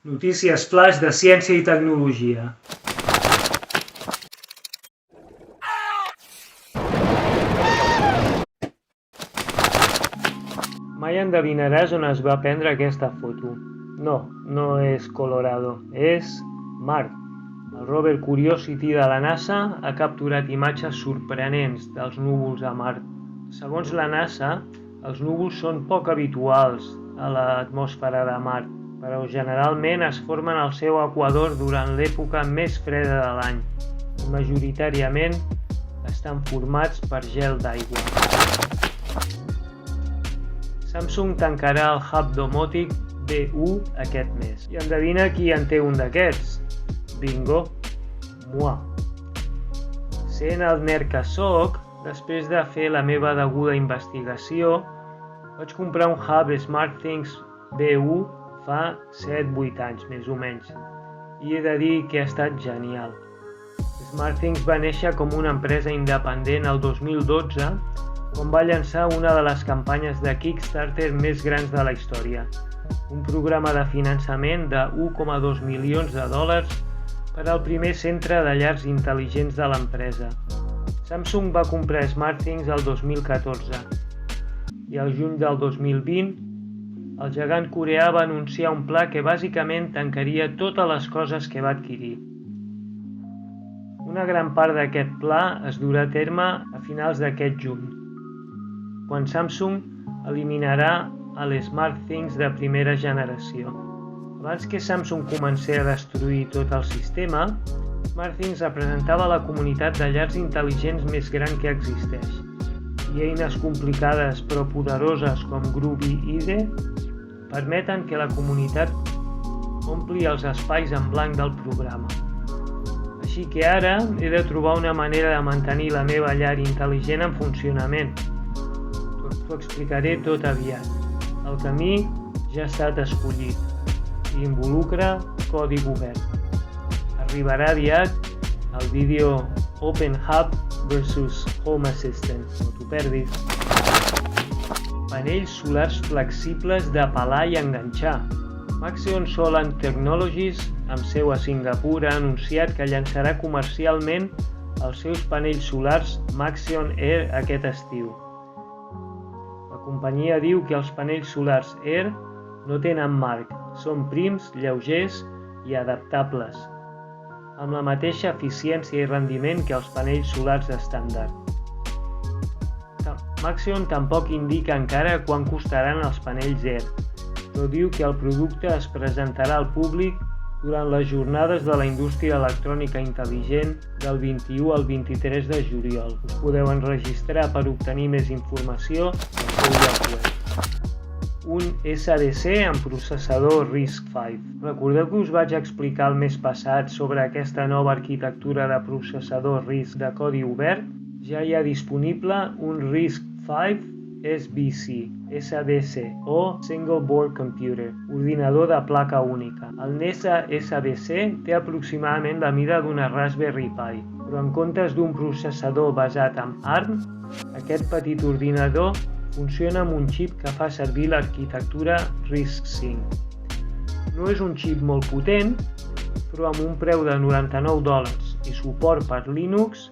Notícies flaix de ciència i tecnologia. Mai endevinaràs on es va prendre aquesta foto. No és Colorado, és Mart. El rover Curiosity de la NASA ha capturat imatges sorprenents dels núvols a Mart. Segons la NASA, els núvols són poc habituals a l'atmosfera de Mart, però generalment es formen al seu equador durant l'època més freda de l'any i majoritàriament estan formats per gel d'aigua. Samsung tancarà el hub domòtic B1 aquest mes. I endevina qui en té un d'aquests? Bingo! Moi! Sent el nerd que soc, després de fer la meva deguda investigació, vaig comprar un hub SmartThings B1 fa 7-8 anys, més o menys, i he de dir que ha estat genial. SmartThings va néixer com una empresa independent el 2012, quan va llançar una de les campanyes de Kickstarter més grans de la història, un programa de finançament de $1,2 milions per al primer centre de llars intel·ligents de l'empresa. Samsung va comprar SmartThings el 2014 i al juny del 2020 el gegant coreà va anunciar un pla que bàsicament tancaria totes les coses que va adquirir. Una gran part d'aquest pla es durà a terme a finals d'aquest juny, quan Samsung eliminarà l'SmartThings de primera generació. Abans que Samsung comencés a destruir tot el sistema, SmartThings representava la comunitat de llars intel·ligents més gran que existeix, i eines complicades però poderoses com Groovy IDE permeten que la comunitat ompli els espais en blanc del programa. Així que ara he de trobar una manera de mantenir la meva llar intel·ligent en funcionament. T'ho explicaré tot aviat. El camí ja ha estat escollit i involucra codi obert. Arribarà aviat el vídeo Open Hub vs Home Assistant. No t'ho perdis. Panells solars flexibles de pelar i enganxar. Maxeon Solar Technologies, amb seu a Singapur, ha anunciat que llançarà comercialment els seus panells solars Maxeon Air aquest estiu. La companyia diu que els panells solars Air no tenen marc, són prims, lleugers i adaptables, amb la mateixa eficiència i rendiment que els panells solars estàndard. Maxeon tampoc indica encara quant costaran els panells Air, però diu que el producte es presentarà al públic durant les jornades de la indústria electrònica intel·ligent del 21 al 23 de juliol. Us podeu enregistrar per obtenir més informació al seu lloc web. Un SDC amb processador RISC-V. Recordeu que us vaig explicar el mes passat sobre aquesta nova arquitectura de processador RISC de codi obert? Ja hi ha disponible un RISC-V SBC, SDC o Single Board Computer, ordinador de placa única. El NESA SBC té aproximadament la mida d'una Raspberry Pi, però en comptes d'un processador basat en ARM, aquest petit ordinador funciona amb un xip que fa servir l'arquitectura RISC-V. No és un xip molt potent, però amb un preu de $99 i suport per Linux,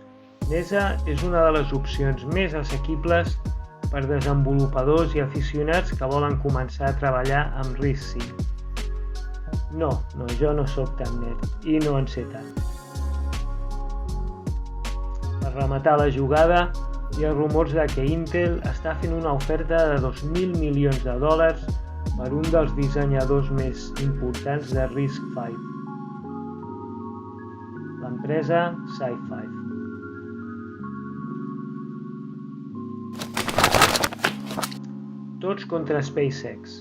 NESA és una de les opcions més assequibles per desenvolupadors i aficionats que volen començar a treballar amb RISC-V. No, jo no sóc tan nerd i no en sé tant. Per rematar la jugada, hi ha rumors de que Intel està fent una oferta de $2.000 milions per un dels dissenyadors més importants de RISC-V, l'empresa SiFive. Tots contra SpaceX.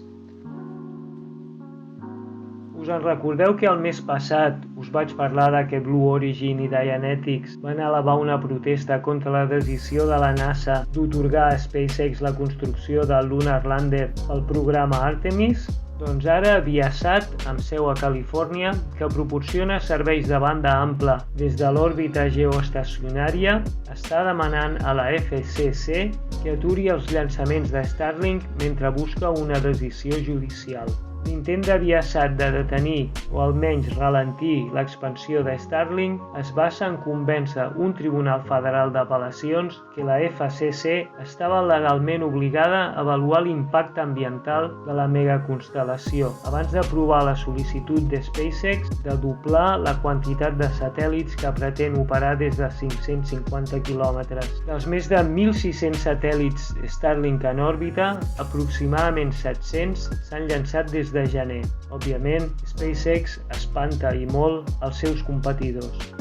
Us en recordeu que el mes passat us vaig parlar que Blue Origin i Dianetics van elevar una protesta contra la decisió de la NASA d'atorgar a SpaceX la construcció del Lunar Lander pel programa Artemis? Doncs ara Viasat, amb seu a Califòrnia, que proporciona serveis de banda ampla des de l'òrbita geoestacionària, està demanant a la FCC que aturi els llançaments de Starlink mentre busca una decisió judicial. L'intent de Viasat de detenir o almenys ralentir l'expansió de Starlink es basa en convèncer un tribunal federal d'apel·lacions que la FCC estava legalment obligada a avaluar l'impacte ambiental de la megaconstel·lació abans d'aprovar la sol·licitud de SpaceX de doblar la quantitat de satèl·lits que pretén operar des de 550 quilòmetres. Dels més de 1.600 satèl·lits Starlink en òrbita, aproximadament 700 s'han llançat des de gener. Òbviament, SpaceX espanta i molt els seus competidors.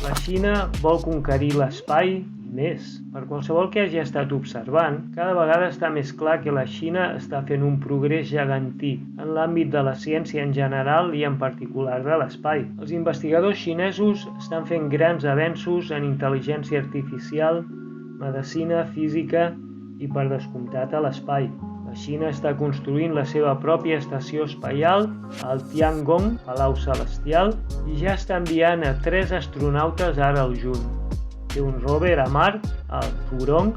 La Xina vol conquerir l'espai i més. Per qualsevol que hagi estat observant, cada vegada està més clar que la Xina està fent un progrés gegantí en l'àmbit de la ciència en general i en particular de l'espai. Els investigadors xinesos estan fent grans avenços en intel·ligència artificial, medicina, física i, per descomptat, a l'espai. La Xina està construint la seva pròpia estació espaial al Tiangong, Palau Celestial, i ja està enviant a 3 astronautes ara al juny. Té un rover a Mart, al Hurong,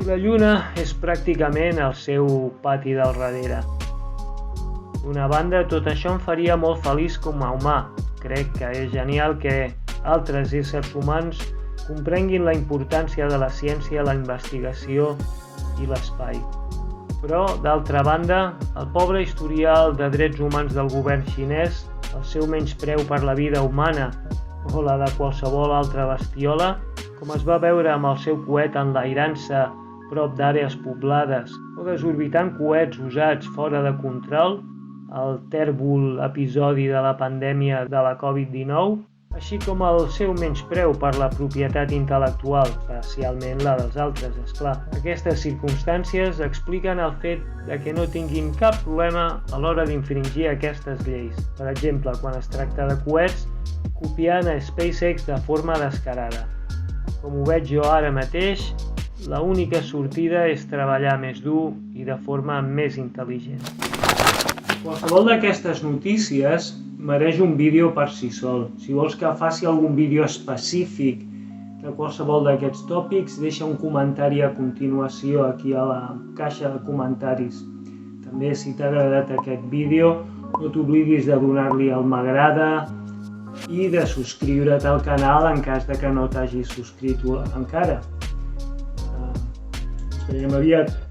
i la Lluna és pràcticament el seu pati del darrere. D'una banda, tot això em faria molt feliç com a humà. Crec que és genial que altres éssers humans comprenguin la importància de la ciència, la investigació i l'espai. Però, d'altra banda, el pobre historial de drets humans del govern xinès, el seu menyspreu per la vida humana o la de qualsevol altra bestiola, com es va veure amb el seu coet enlairant-se prop d'àrees poblades o desorbitant coets usats fora de control, el tèrbol episodi de la pandèmia de la Covid-19, així com el seu menyspreu per la propietat intel·lectual, especialment la dels altres, esclar. Aquestes circumstàncies expliquen el fet de que no tinguin cap problema a l'hora d'infringir aquestes lleis. Per exemple, quan es tracta de coets, copiant a SpaceX de forma descarada. Com ho veig jo ara mateix, l'única sortida és treballar més dur i de forma més intel·ligent. Qualsevol d'aquestes notícies mereix un vídeo per si sol. Si vols que faci algun vídeo específic de qualsevol d'aquests tòpics, deixa un comentari a continuació aquí a la caixa de comentaris. També, si t'ha agradat aquest vídeo, no t'oblidis de donar-li el m'agrada i de subscriure't al canal en cas de que no t'hagis subscrit encara. Ens veiem aviat.